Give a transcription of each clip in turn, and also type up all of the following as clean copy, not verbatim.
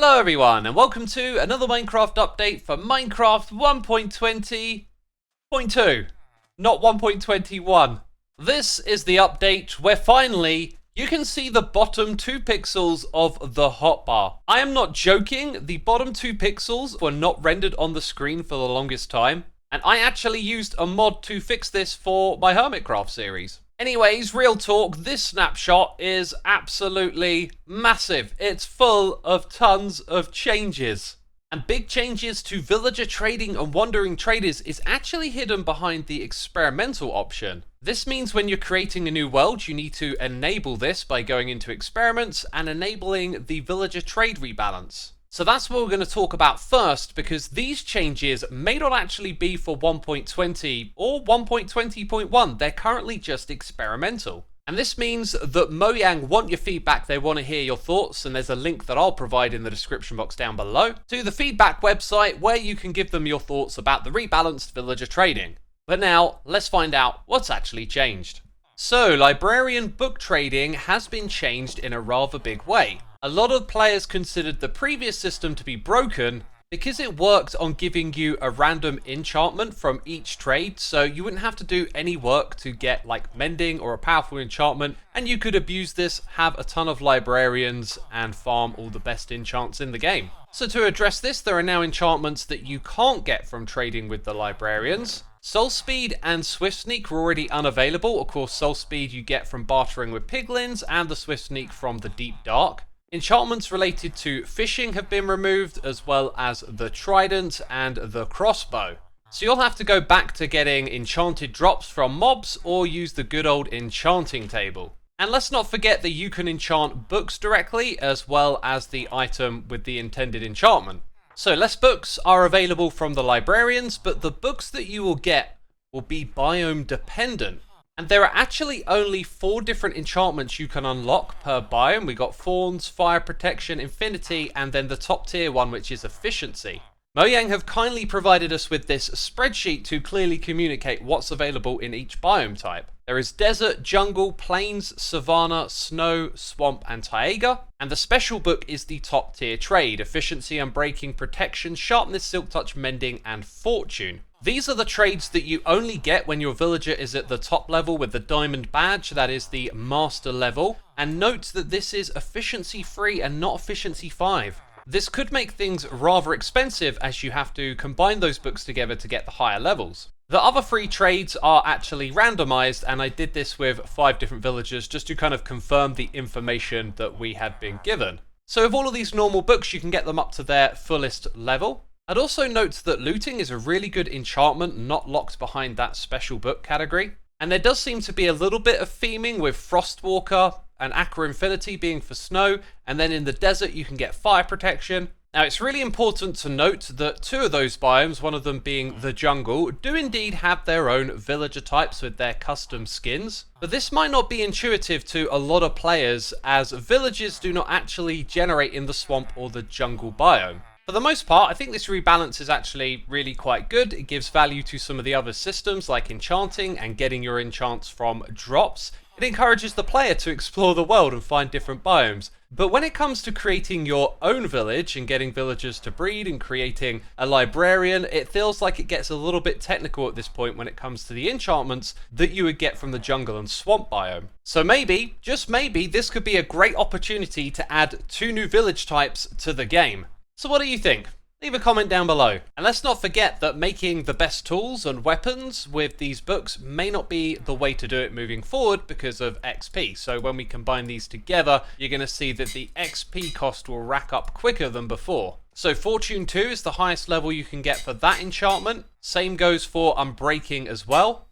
Hello everyone and welcome to another Minecraft update for Minecraft 1.20.2, not 1.21. This is the update where finally you can see the bottom 2 pixels of the hotbar. I am not joking, the bottom 2 pixels were not rendered on the screen for the longest time, and I actually used a mod to fix this for my Hermitcraft series. Anyways, real talk, this snapshot is absolutely massive. It's full of tons of changes. And big changes to villager trading and wandering traders is actually hidden behind the experimental option. This means when you're creating a new world, you need to enable this by going into experiments and enabling the villager trade rebalance. So that's what we're going to talk about first, because these changes may not actually be for 1.20 or 1.20.1. They're currently just experimental. And this means that Mojang want your feedback, they want to hear your thoughts, and there's a link that I'll provide in the description box down below to the feedback website where you can give them your thoughts about the rebalanced villager trading. But now, let's find out what's actually changed. So, Librarian book trading has been changed in a rather big way. A lot of players considered the previous system to be broken because it worked on giving you a random enchantment from each trade, so you wouldn't have to do any work to get like mending or a powerful enchantment, and you could abuse this, have a ton of librarians, and farm all the best enchants in the game. So to address this, there are now enchantments that you can't get from trading with the librarians. Soul Speed and Swift Sneak were already unavailable. Of course, Soul Speed you get from bartering with piglins, and the Swift Sneak from the Deep Dark. Enchantments related to fishing have been removed, as well as the trident and the crossbow. So you'll have to go back to getting enchanted drops from mobs or use the good old enchanting table. And let's not forget that you can enchant books directly, as well as the item with the intended enchantment. So less books are available from the librarians, but the books that you will get will be biome dependent. And there are actually only 4 different enchantments you can unlock per biome. We got Thorns, Fire Protection, Infinity, and then the top tier one, which is Efficiency. Mojang have kindly provided us with this spreadsheet to clearly communicate what's available in each biome type. There is Desert, Jungle, Plains, Savanna, Snow, Swamp, and Taiga. And the special book is the top tier trade: Efficiency, Unbreaking, Protection, Sharpness, Silk Touch, Mending, and Fortune. These are the trades that you only get when your villager is at the top level with the diamond badge, that is the master level. And note that this is efficiency 3 and not efficiency 5. This could make things rather expensive, as you have to combine those books together to get the higher levels. The other 3 trades are actually randomized, and I did this with 5 different villagers just to kind of confirm the information that we had been given. So with all of these normal books, you can get them up to their fullest level. I'd also note that looting is a really good enchantment not locked behind that special book category. And there does seem to be a little bit of theming with Frostwalker and Aqua Infinity being for snow, and then in the desert you can get Fire Protection. Now it's really important to note that 2 of those biomes, one of them being the jungle, do indeed have their own villager types with their custom skins. But this might not be intuitive to a lot of players, as villages do not actually generate in the swamp or the jungle biome. For the most part, I think this rebalance is actually really quite good. It gives value to some of the other systems like enchanting and getting your enchants from drops. It encourages the player to explore the world and find different biomes. But when it comes to creating your own village and getting villagers to breed and creating a librarian, it feels like it gets a little bit technical at this point when it comes to the enchantments that you would get from the jungle and swamp biome. So maybe, just maybe, this could be a great opportunity to add 2 new village types to the game. So what do you think? Leave a comment down below. And let's not forget that making the best tools and weapons with these books may not be the way to do it moving forward because of XP. So when we combine these together, you're going to see that the XP cost will rack up quicker than before. So Fortune 2 is the highest level you can get for that enchantment. Same goes for Unbreaking as well.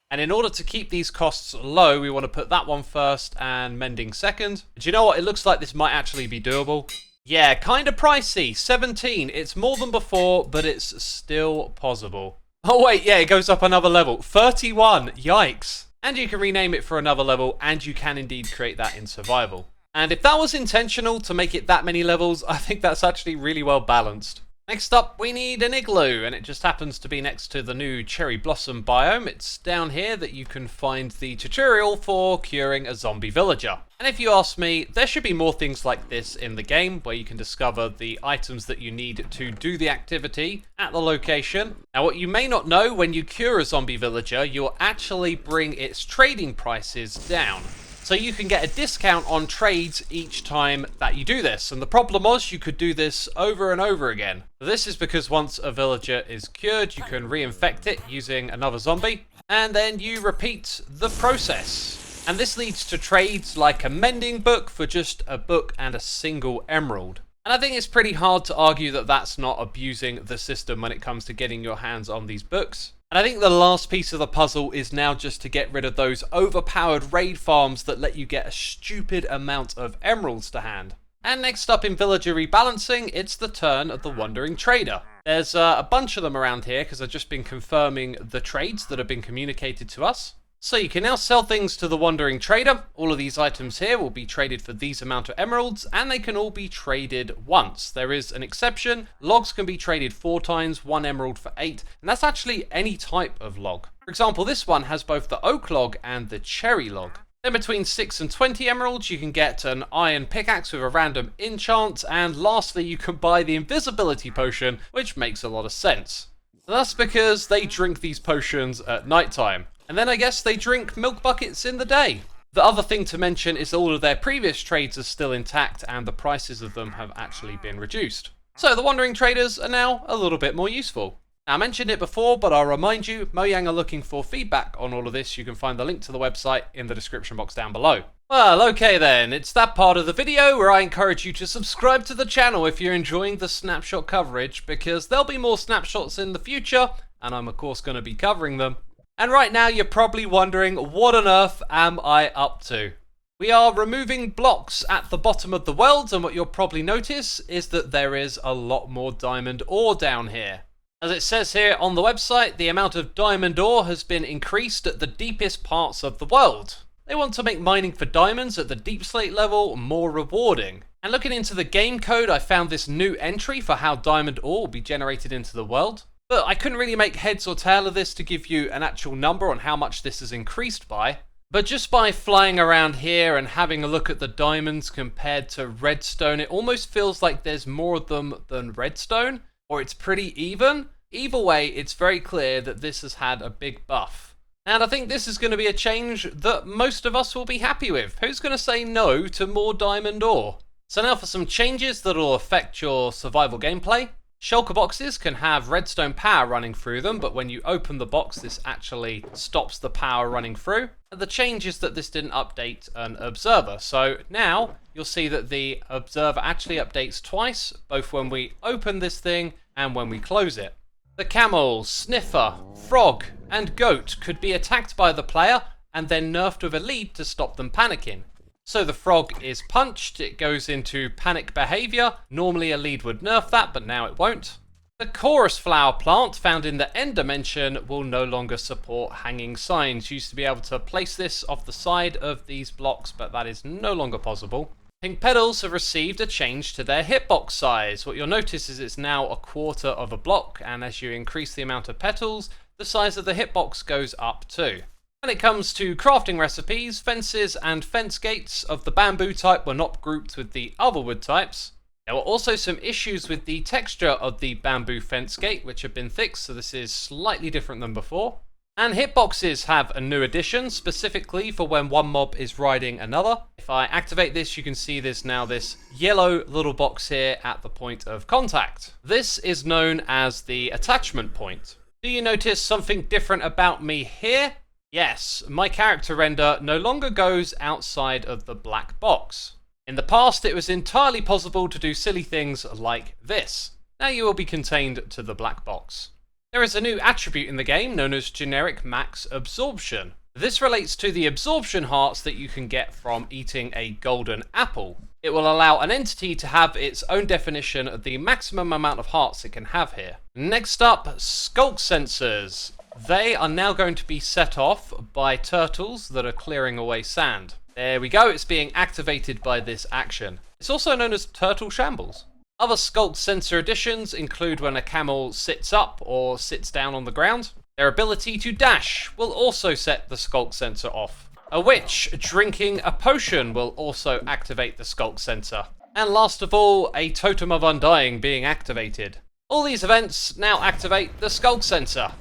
And in order to keep these costs low, we want to put that one first and Mending second. Do you know what? It looks like this might actually be doable. Yeah, kind of pricey. 17. It's more than before, but it's still possible. Oh wait, yeah, it goes up another level. 31. Yikes. And you can rename it for another level, and you can indeed create that in survival. And if that was intentional to make it that many levels, I think that's actually really well balanced. Next up, we need an igloo, and it just happens to be next to the new cherry blossom biome. It's down here that you can find the tutorial for curing a zombie villager. And if you ask me, there should be more things like this in the game, where you can discover the items that you need to do the activity at the location. Now, what you may not know, when you cure a zombie villager, you'll actually bring its trading prices down. So you can get a discount on trades each time that you do this. And the problem was you could do this over and over again. This is because once a villager is cured, you can reinfect it using another zombie. And then you repeat the process. And this leads to trades like a mending book for just a book and a single emerald. And I think it's pretty hard to argue that that's not abusing the system when it comes to getting your hands on these books. And I think the last piece of the puzzle is now just to get rid of those overpowered raid farms that let you get a stupid amount of emeralds to hand. And next up in villager rebalancing, it's the turn of the Wandering Trader. There's a bunch of them around here because I've just been confirming the trades that have been communicated to us. So you can now sell things to the Wandering Trader. All of these items here will be traded for these amount of emeralds, and they can all be traded once. There is an exception. Logs can be traded 4 times, 1 emerald for 8, and that's actually any type of log. For example, this one has both the oak log and the cherry log. Then between 6 and 20 emeralds, you can get an iron pickaxe with a random enchant, and lastly, you can buy the invisibility potion, which makes a lot of sense. That's because they drink these potions at nighttime. And then I guess they drink milk buckets in the day. The other thing to mention is all of their previous trades are still intact and the prices of them have actually been reduced. So the Wandering Traders are now a little bit more useful. Now, I mentioned it before, but I'll remind you, Mojang are looking for feedback on all of this. You can find the link to the website in the description box down below. Well, okay then, it's that part of the video where I encourage you to subscribe to the channel if you're enjoying the snapshot coverage, because there'll be more snapshots in the future, and I'm of course going to be covering them. And right now you're probably wondering, what on earth am I up to? We are removing blocks at the bottom of the world, and what you'll probably notice is that there is a lot more diamond ore down here. As it says here on the website, the amount of diamond ore has been increased at the deepest parts of the world. They want to make mining for diamonds at the deep slate level more rewarding. And looking into the game code, I found this new entry for how diamond ore will be generated into the world. But I couldn't really make heads or tail of this to give you an actual number on how much this has increased by. But just by flying around here and having a look at the diamonds compared to redstone, it almost feels like there's more of them than redstone, or it's pretty even. Either way, it's very clear that this has had a big buff. And I think this is going to be a change that most of us will be happy with. Who's going to say no to more diamond ore? So now for some changes that will affect your survival gameplay. Shulker boxes can have redstone power running through them, but when you open the box, this actually stops the power running through. And the change is that this didn't update an observer. So now you'll see that the observer actually updates twice, both when we open this thing and when we close it. The camel, sniffer, frog, and goat could be attacked by the player and then nerfed with a lead to stop them panicking. So the frog is punched, it goes into panic behavior. Normally a lead would nerf that, but now it won't. The chorus flower plant found in the end dimension will no longer support hanging signs. You used to be able to place this off the side of these blocks, but that is no longer possible. Pink petals have received a change to their hitbox size. What you'll notice is it's now a quarter of a block, and as you increase the amount of petals, the size of the hitbox goes up too. When it comes to crafting recipes, fences and fence gates of the bamboo type were not grouped with the other wood types. There were also some issues with the texture of the bamboo fence gate, which have been fixed, so this is slightly different than before. And hitboxes have a new addition, specifically for when one mob is riding another. If I activate this, you can see there's now this yellow little box here at the point of contact. This is known as the attachment point. Do you notice something different about me here? Yes, my character render no longer goes outside of the black box. In the past, it was entirely possible to do silly things like this. Now you will be contained to the black box. There is a new attribute in the game known as generic max absorption. This relates to the absorption hearts that you can get from eating a golden apple. It will allow an entity to have its own definition of the maximum amount of hearts it can have here. Next up, Sculk Sensors. They are now going to be set off by turtles that are clearing away sand. There we go, it's being activated by this action. It's also known as turtle shambles. Other Sculk Sensor additions include when a camel sits up or sits down on the ground. Their ability to dash will also set the Sculk Sensor off. A witch drinking a potion will also activate the Sculk Sensor. And last of all, a Totem of Undying being activated. All these events now activate the Sculk Sensor.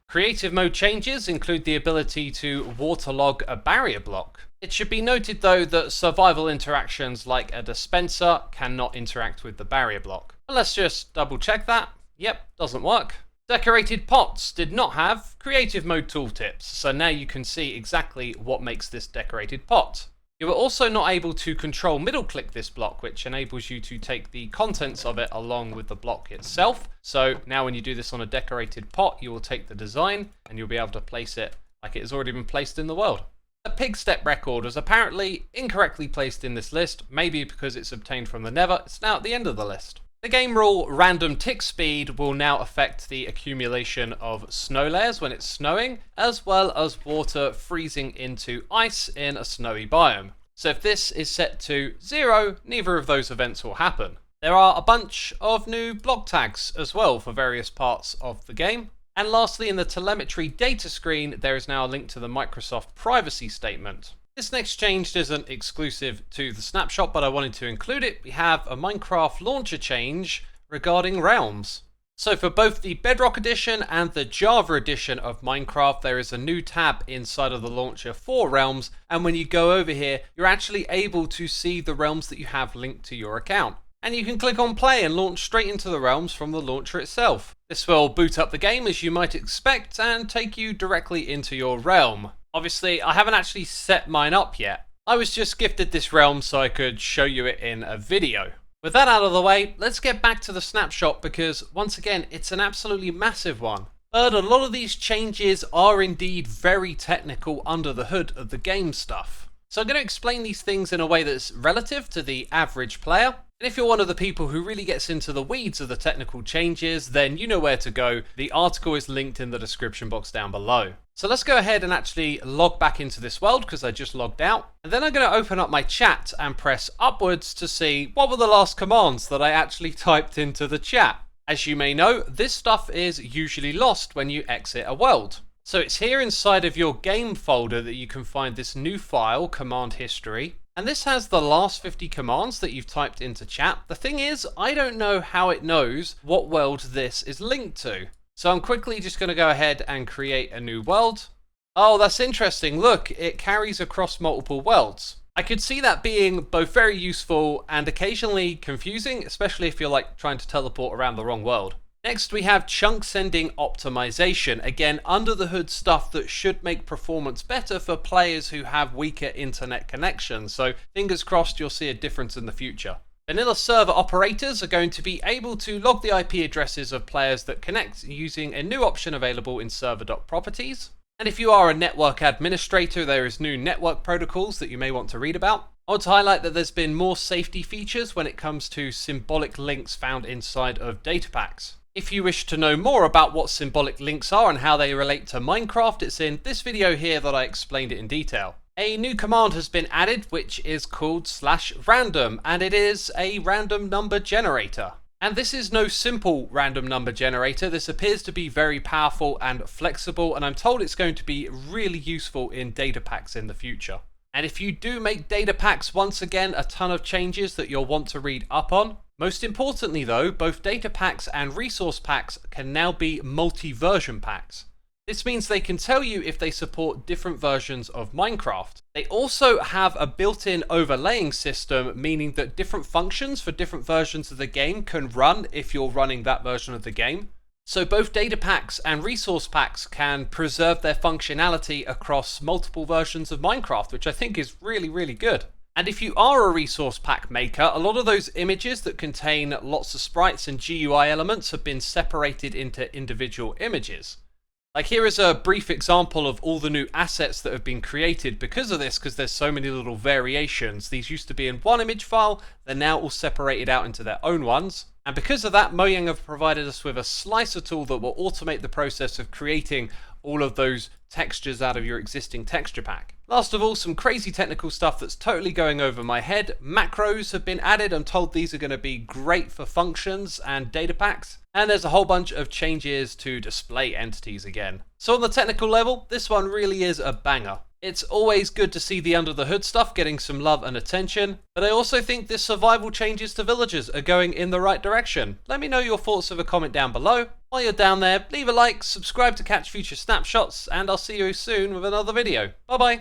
Creative mode changes include the ability to waterlog a barrier block. It should be noted though that survival interactions like a dispenser cannot interact with the barrier block. But let's just double check that. Yep, doesn't work. Decorated pots did not have creative mode tooltips, so now you can see exactly what makes this decorated pot. You are also not able to control middle click this block, which enables you to take the contents of it along with the block itself. So now when you do this on a decorated pot, you will take the design and you'll be able to place it like it has already been placed in the world. The pig step record was apparently incorrectly placed in this list, maybe because it's obtained from the Nether. It's now at the end of the list. The game rule random tick speed will now affect the accumulation of snow layers when it's snowing, as well as water freezing into ice in a snowy biome. So if this is set to 0, neither of those events will happen. There are a bunch of new block tags as well for various parts of the game. And lastly, in the telemetry data screen, there is now a link to the Microsoft privacy statement. This next change isn't exclusive to the snapshot, but I wanted to include it. We have a Minecraft launcher change regarding realms. So for both the Bedrock edition and the Java edition of Minecraft, there is a new tab inside of the launcher for realms. And when you go over here, you're actually able to see the realms that you have linked to your account. And you can click on play and launch straight into the realms from the launcher itself. This will boot up the game as you might expect and take you directly into your realm. Obviously, I haven't actually set mine up yet. I was just gifted this realm so I could show you it in a video. With that out of the way, let's get back to the snapshot because, once again, it's an absolutely massive one. But a lot of these changes are indeed very technical under the hood of the game stuff. So I'm going to explain these things in a way that's relative to the average player. And if you're one of the people who really gets into the weeds of the technical changes, then you know where to go. The article is linked in the description box down below. So let's go ahead and actually log back into this world because I just logged out. And then I'm going to open up my chat and press upwards to see what were the last commands that I actually typed into the chat. As you may know, this stuff is usually lost when you exit a world. So it's here inside of your game folder that you can find this new file, command history. And this has the last 50 commands that you've typed into chat. The thing is, I don't know how it knows what world this is linked to. So I'm quickly just going to go ahead and create a new world. Oh, that's interesting. Look, it carries across multiple worlds. I could see that being both very useful and occasionally confusing, especially if you're like trying to teleport around the wrong world. Next, we have chunk sending optimization. Again, under the hood stuff that should make performance better for players who have weaker internet connections. So fingers crossed you'll see a difference in the future. Vanilla server operators are going to be able to log the IP addresses of players that connect using a new option available in server.properties. And if you are a network administrator, there is new network protocols that you may want to read about. I want to highlight that there's been more safety features when it comes to symbolic links found inside of data packs. If you wish to know more about what symbolic links are and how they relate to Minecraft, it's in this video here that I explained it in detail. A new command has been added which is called /random, and it is a random number generator. And this is no simple random number generator. This appears to be very powerful and flexible, and I'm told it's going to be really useful in data packs in the future. And if you do make data packs, once again, a ton of changes that you'll want to read up on. Most importantly though, both data packs and resource packs can now be multi-version packs. This means they can tell you if they support different versions of Minecraft. They also have a built-in overlaying system, meaning that different functions for different versions of the game can run if you're running that version of the game. So both data packs and resource packs can preserve their functionality across multiple versions of Minecraft, which I think is really, really good. And if you are a resource pack maker, a lot of those images that contain lots of sprites and GUI elements have been separated into individual images. Like here is a brief example of all the new assets that have been created because of this, because there's so many little variations. These used to be in one image file, they're now all separated out into their own ones. And because of that, Mojang have provided us with a slicer tool that will automate the process of creating all of those textures out of your existing texture pack. Last of all, some crazy technical stuff that's totally going over my head. Macros have been added. I'm told these are going to be great for functions and data packs. And there's a whole bunch of changes to display entities again. So on the technical level, this one really is a banger. It's always good to see the under the hood stuff getting some love and attention, but I also think this survival changes to villagers are going in the right direction. Let me know your thoughts with a comment down below. While you're down there, leave a like, subscribe to catch future snapshots, and I'll see you soon with another video. Bye bye.